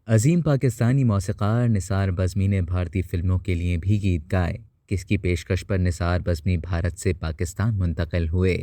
अजीम पाकिस्तानी मौसीक़ार निसार बज़मी ने भारतीय फ़िल्मों के लिए भी गीत गाए, किसकी पेशकश पर निसार बज़मी भारत से पाकिस्तान मुंतकिल हुए।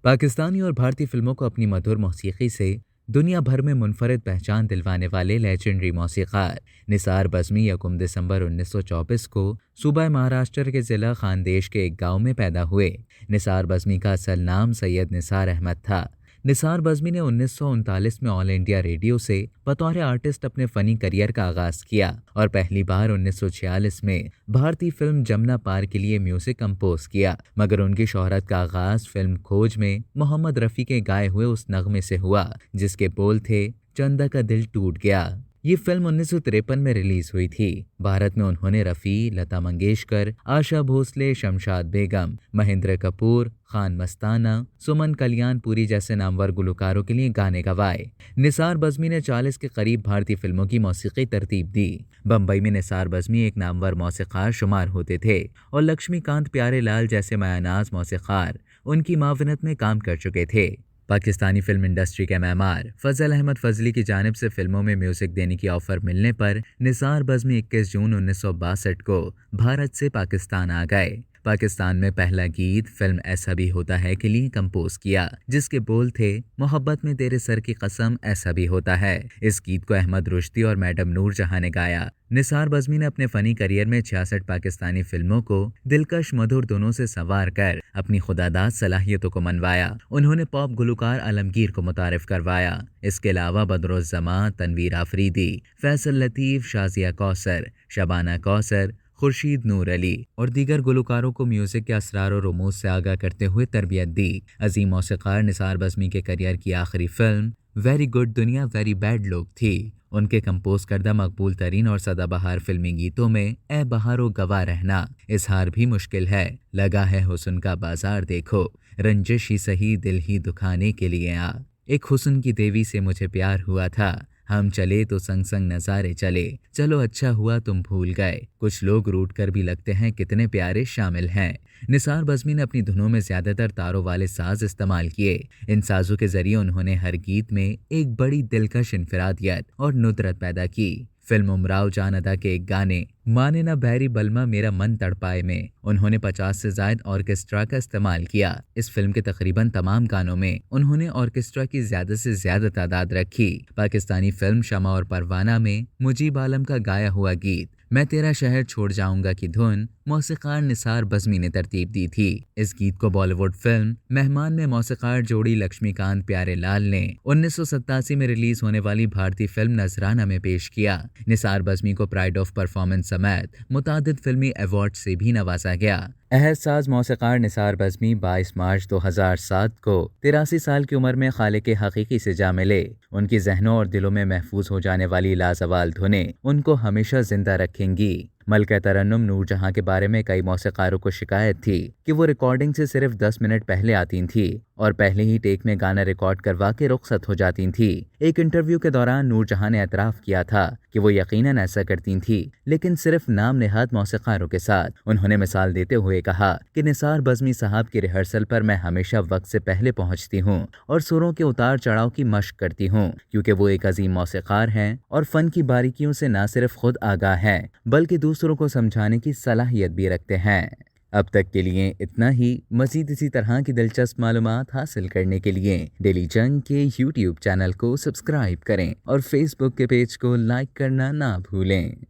पाकिस्तानी और भारतीय फ़िल्मों को अपनी मधुर मौसीक़ी से दुनिया भर में मुनफरद पहचान दिलवाने वाले लेजेंडरी मौसीक़ार निसार बज़मी यकुम दिसंबर 1924 को सूबा महाराष्ट्र के ज़िला खानदेश के एक गांव में पैदा हुए। निसार बज़मी का असल नाम सैयद निसार अहमद था। निसार बज़मी ने 1939 में ऑल इंडिया रेडियो से बतौर आर्टिस्ट अपने फ़नी करियर का आगाज़ किया और पहली बार 1946 में भारतीय फिल्म जमुना पार के लिए म्यूज़िक कंपोज किया। मगर उनकी शोहरत का आगाज़ फिल्म खोज में मोहम्मद रफ़ी के गाए हुए उस नगमे से हुआ जिसके बोल थे, चंदा का दिल टूट गया। ये फिल्म 1953 में रिलीज हुई थी। भारत में उन्होंने रफ़ी, लता मंगेशकर, आशा भोसले, शमशाद बेगम, महेंद्र कपूर, खान मस्ताना, सुमन कल्याणपुरी जैसे नामवर गुलकारों के लिए गाने गवाए। निसार बज़मी ने 40 के करीब भारतीय फिल्मों की मौसीकी तरतीब दी। बम्बई में निसार बज़मी एक नामवर मौसीक़ार शुमार होते थे और लक्ष्मीकांत प्यारेलाल जैसे मायानाज मौसीक़ार उनकी मावनत में काम कर चुके थे। पाकिस्तानी फिल्म इंडस्ट्री के मेहमान फजल अहमद फजली की जानिब से फिल्मों में म्यूजिक देने की ऑफर मिलने पर निसार बज़मी 21 जून 1962 को भारत से पाकिस्तान आ गए। पाकिस्तान में पहला गीत फिल्म ऐसा भी होता है के लिए कंपोज किया, जिसके बोल थे, मोहब्बत में तेरे सर की कसम ऐसा भी होता है। इस गीत को अहमद रुश्दी और मैडम नूरजहां ने गाया। निसार बज़मी ने अपने फनी करियर में 66 पाकिस्तानी फिल्मों को दिलकश मधुर धुनों से संवार कर अपनी खुदादाद सलाहियतों को मनवाया। उन्होंने पॉप गुलकार आलमगीर को मुतारिफ करवाया। इसके अलावा बदरुज़्ज़मा, तनवीर आफरीदी, फैसल लतीफ़, शाज़िया कौसर, शबाना कौसर, खुर्शीद नूर अली और दीगर गुलकारों को म्यूजिक के असरार और रुमूज से आगाह करते हुए तरबियत दी। अजीम मौसीक़ार निसार बज़मी के करियर की आखिरी फिल्म वेरी गुड दुनिया वेरी बैड लोग थी। उनके कंपोज करदा मकबूल तरीन और सदाबहार फिल्मी गीतों में ए बहारो गवा रहना, इजहार भी मुश्किल है, लगा है हुस्न का बाजार देखो, रंजिश ही सही दिल ही दुखाने के लिए आ, एक हुस्न की देवी से मुझे प्यार हुआ था, हम चले तो संग संग नज़ारे चले, चलो अच्छा हुआ तुम भूल गए, कुछ लोग रूठ कर भी लगते हैं कितने प्यारे शामिल हैं। निसार बज़मी ने अपनी धुनों में ज़्यादातर तारों वाले साज इस्तेमाल किए। इन साजों के जरिए उन्होंने हर गीत में एक बड़ी दिलकश इन्फिरादियत और नुदरत पैदा की। फिल्म उमराव जान अदा के एक गाने माने ना बैरी बलमा मेरा मन तड़पाए में उन्होंने 50 से ज़ायद ऑर्केस्ट्रा का इस्तेमाल किया। इस फिल्म के तकरीबन तमाम गानों में उन्होंने ऑर्केस्ट्रा की ज़्यादा से ज़्यादा तादाद रखी। पाकिस्तानी फिल्म शमा और परवाना में मुजीब आलम का गाया हुआ गीत मैं तेरा शहर छोड़ जाऊंगा की धुन मौसीक़ार निसार बज़मी ने तरतीब दी थी। इस गीत को बॉलीवुड फिल्म मेहमान में मौसीक़ार जोड़ी लक्ष्मीकांत प्यारेलाल ने 1987 में रिलीज होने वाली भारतीय फिल्म नजराना में पेश किया। निसार बज़मी को प्राइड ऑफ परफॉर्मेंस समेत मुतादिद फिल्मी अवार्ड से भी नवाजा गया। अहसास मौसीक़ार निसार बज़मी 22 मार्च 2007 को 83 साल की उम्र में खालिक हकीकी से जा मिले। उनकी जहनों और दिलों में महफूज हो जाने वाली लाजवाल धुनें उनको हमेशा जिंदा रखेंगी। मलका तरन्नुम नूरजहां के बारे में कई मौसीक़ारों को शिकायत थी कि वो रिकॉर्डिंग से सिर्फ 10 मिनट पहले आती थी और पहले ही टेक में गाना रिकॉर्ड करवा के रुखसत हो जाती थी। एक इंटरव्यू के दौरान नूरजहां ने एतराफ़ किया था कि वो यकीनन ऐसा करती थी, लेकिन सिर्फ नाम नेहाद मौसीक़ारों के साथ। उन्होंने मिसाल देते हुए कहा कि निसार बज़मी साहब की रिहर्सल पर मैं हमेशा वक्त से पहले पहुंचती हूं और सुरों के उतार चढ़ाव की मशक करती हूं, क्योंकि वो एक अजीम मौसीक़ार हैं और फ़न की बारीकियों से न सिर्फ खुद आगाह हैं बल्कि दूसरों को समझाने की सलाहियत भी रखते हैं। अब तक के लिए इतना ही। मज़ीद इसी तरह की दिलचस्प मालूमात हासिल करने के लिए डेली जंग के यूट्यूब चैनल को सब्सक्राइब करें और फेसबुक के पेज को लाइक करना ना भूलें।